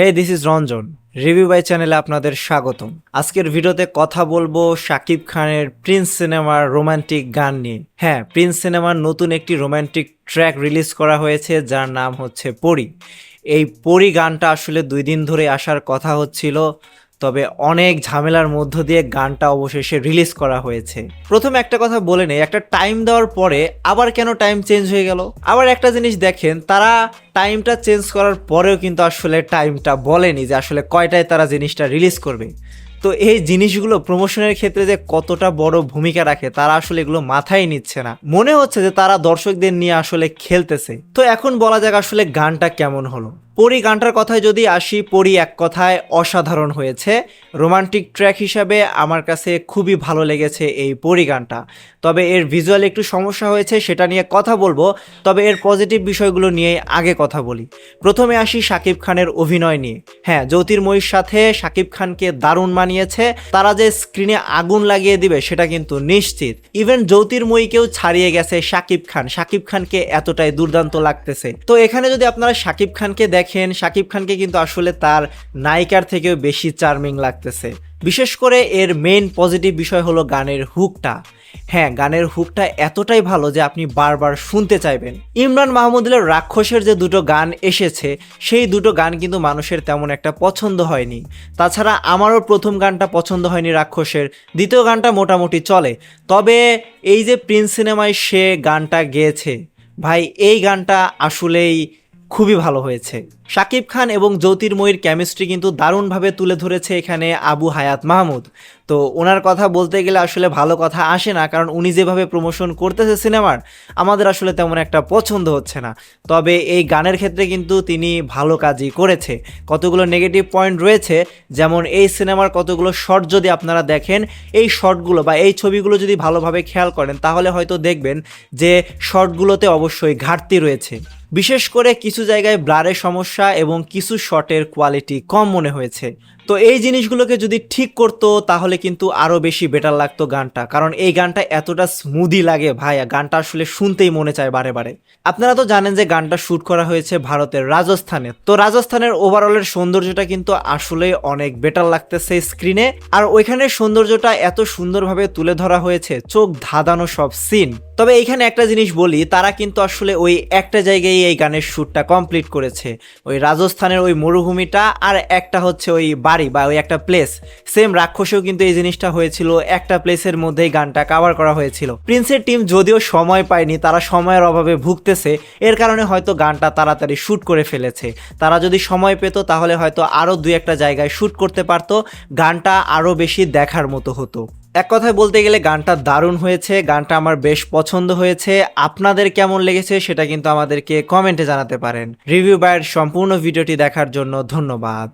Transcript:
Hey this is Ranjan, review by চ্যানেলে আপনাদের স্বাগতম। আজকের ভিডিওতে কথা বলবো শাকিব খানের প্রিন্স সিনেমার রোমান্টিক গান নিয়ে। হ্যাঁ, প্রিন্স সিনেমার নতুন একটি রোমান্টিক ট্র্যাক রিলিজ করা হয়েছে যার নাম হচ্ছে পরী। এই পরী গানটা আসলে 2 দিন ধরে আসার কথা হচ্ছিল, তবে অনেক ঝামেলার মধ্য দিয়ে গানটা অবশেষে রিলিজ করা হয়েছে। প্রথমে একটা কথা বলে নেই, একটা টাইম দেওয়ার পরে আবার কেন টাইম চেঞ্জ হয়ে গেল? আবার একটা জিনিস দেখেন, তারা টাইমটা চেঞ্জ করার পরেও কিন্তু আসলে টাইমটা বলেনি যে আসলে কয়টায় তারা জিনিসটা রিলিজ করবে। তো এই জিনিসগুলো প্রমোশনের ক্ষেত্রে যে কতটা বড় ভূমিকা রাখে তারা আসলে এগুলো মাথায় নিচ্ছে না। মনে হচ্ছে যে তারা দর্শকদের নিয়ে আসলে খেলতেছে। তো এখন বলা যাক আসলে গানটা কেমন হলো। পরী গানটার কথায় যদি আসি, পরী এক কথায় অসাধারণ হয়েছে। রোমান্টিক ট্র্যাক হিসাবে আমার কাছে খুবই ভালো লেগেছে এই পরী গানটা। তবে এর ভিজুয়াল একটু সমস্যা হয়েছে, সেটা নিয়ে কথা বলবো। তবে এর পজিটিভ বিষয়গুলো নিয়ে আগে কথা বলি। প্রথমে আসি শাকিব খানের অভিনয় নিয়ে। হ্যাঁ, জ্যোতির্ময়ীর সাথে শাকিব খানকে দারুণ মানিয়েছে। তারা যে স্ক্রিনে আগুন লাগিয়ে দিবে সেটা কিন্তু নিশ্চিত। ইভেন জ্যোতির্ময়ীকেও ছাড়িয়ে গেছে শাকিব খান। শাকিব খানকে এতটাই দুর্দান্ত লাগতেছে। তো এখানে যদি আপনারা শাকিব খানকে দেখেন, শাকিব খানকে কিন্তু আসলে তার নায়িকার থেকেও বেশি চার্মিং লাগতেছে। বিশেষ করে এর মেইন পজিটিভ বিষয় হলো গানের হুকটা। হ্যাঁ, গানের হুকটা এতটাই ভালো যে আপনি বারবার শুনতে চাইবেন। ইমরান মাহমুদুলের রাক্ষসের যে দুটো গান এসেছে, সেই দুটো গান কিন্তু মানুষের তেমন একটা পছন্দ হয়নি। তাছাড়া আমারও প্রথম গানটা পছন্দ হয়নি রাক্ষসের, দ্বিতীয় গানটা মোটামুটি চলে। তবে এই যে প্রিন্স সিনেমায় সে গানটা গেয়েছে, ভাই এই গানটা আসলেই খুবই ভালো হয়েছে। শাকিব খান এবং জ্যোতির্ময়ীর কেমিস্ট্রি কিন্তু দারুণভাবে তুলে ধরেছে এখানে আবু হায়াত মাহমুদ। তো ওনার কথা বলতে গেলে আসলে ভালো কথা আসে না, কারণ উনি যেভাবে প্রমোশন করতেছে সিনেমার, আমাদের আসলে তেমন একটা পছন্দ হচ্ছে না। তবে এই গানের ক্ষেত্রে কিন্তু তিনি ভালো কাজই করেছে। কতগুলো নেগেটিভ পয়েন্ট রয়েছে, যেমন এই সিনেমার কতগুলো শর্ট যদি আপনারা দেখেন, এই শর্টগুলো বা এই ছবিগুলো যদি ভালোভাবে খেয়াল করেন তাহলে হয়তো দেখবেন যে শর্টগুলোতে অবশ্যই ঘাটতি রয়েছে। বিশেষ করে কিছু জায়গায় ব্লারের সমস্যা এবং কিছু শটের কোয়ালিটি কম মনে হয়েছে। তো এই জিনিসগুলোকে যদি ঠিক করতো তাহলে কিন্তু আরও বেশি বেটার লাগতো গানটা, কারণ এই গানটা এতটা স্মুদি লাগে ভাই, গানটা আসলে শুনতেই মনে চায় বারে বারে। আপনারা তো জানেন যে গানটা শ্যুট করা হয়েছে ভারতের রাজস্থানে। তো রাজস্থানের ওভারঅলের সৌন্দর্যটা কিন্তু আসলে অনেক বেটার লাগতেছে স্ক্রিনে। আর ওইখানের সৌন্দর্যটা এত সুন্দরভাবে তুলে ধরা হয়েছে, চোখ ধাঁধানো সব সিন। তবে এইখানে একটা জিনিস বলি, তারা কিন্তু আসলে ওই একটা জায়গায় এই গানের শ্যুটটা কমপ্লিট করেছে, ওই রাজস্থানের ওই মরুভূমিটা, আর একটা হচ্ছে ওই বাড়ি বা ওই একটা প্লেস। সেম রাক্ষসেও কিন্তু এই জিনিসটা হয়েছিল, একটা প্লেসের মধ্যেই গানটা কভার করা হয়েছিল। প্রিন্সের টিম যদিও সময় পায়নি, তারা সময়ের অভাবে ভুগতেছে, এর কারণে হয়তো গানটা তাড়াতাড়ি শ্যুট করে ফেলেছে। তারা যদি সময় পেত তাহলে হয়তো আরও 2-1টা জায়গায় শ্যুট করতে পারতো, গানটা আরও বেশি দেখার মতো হতো। এক কথায় বলতে গেলে গানটা দারুণ হয়েছে, গানটা আমার বেশ পছন্দ হয়েছে। আপনাদের কেমন লেগেছে সেটা কিন্তু আমাদেরকে কমেন্টে জানাতে পারেন। রিভিউ বাইয়ের সম্পূর্ণ ভিডিওটি দেখার জন্য ধন্যবাদ।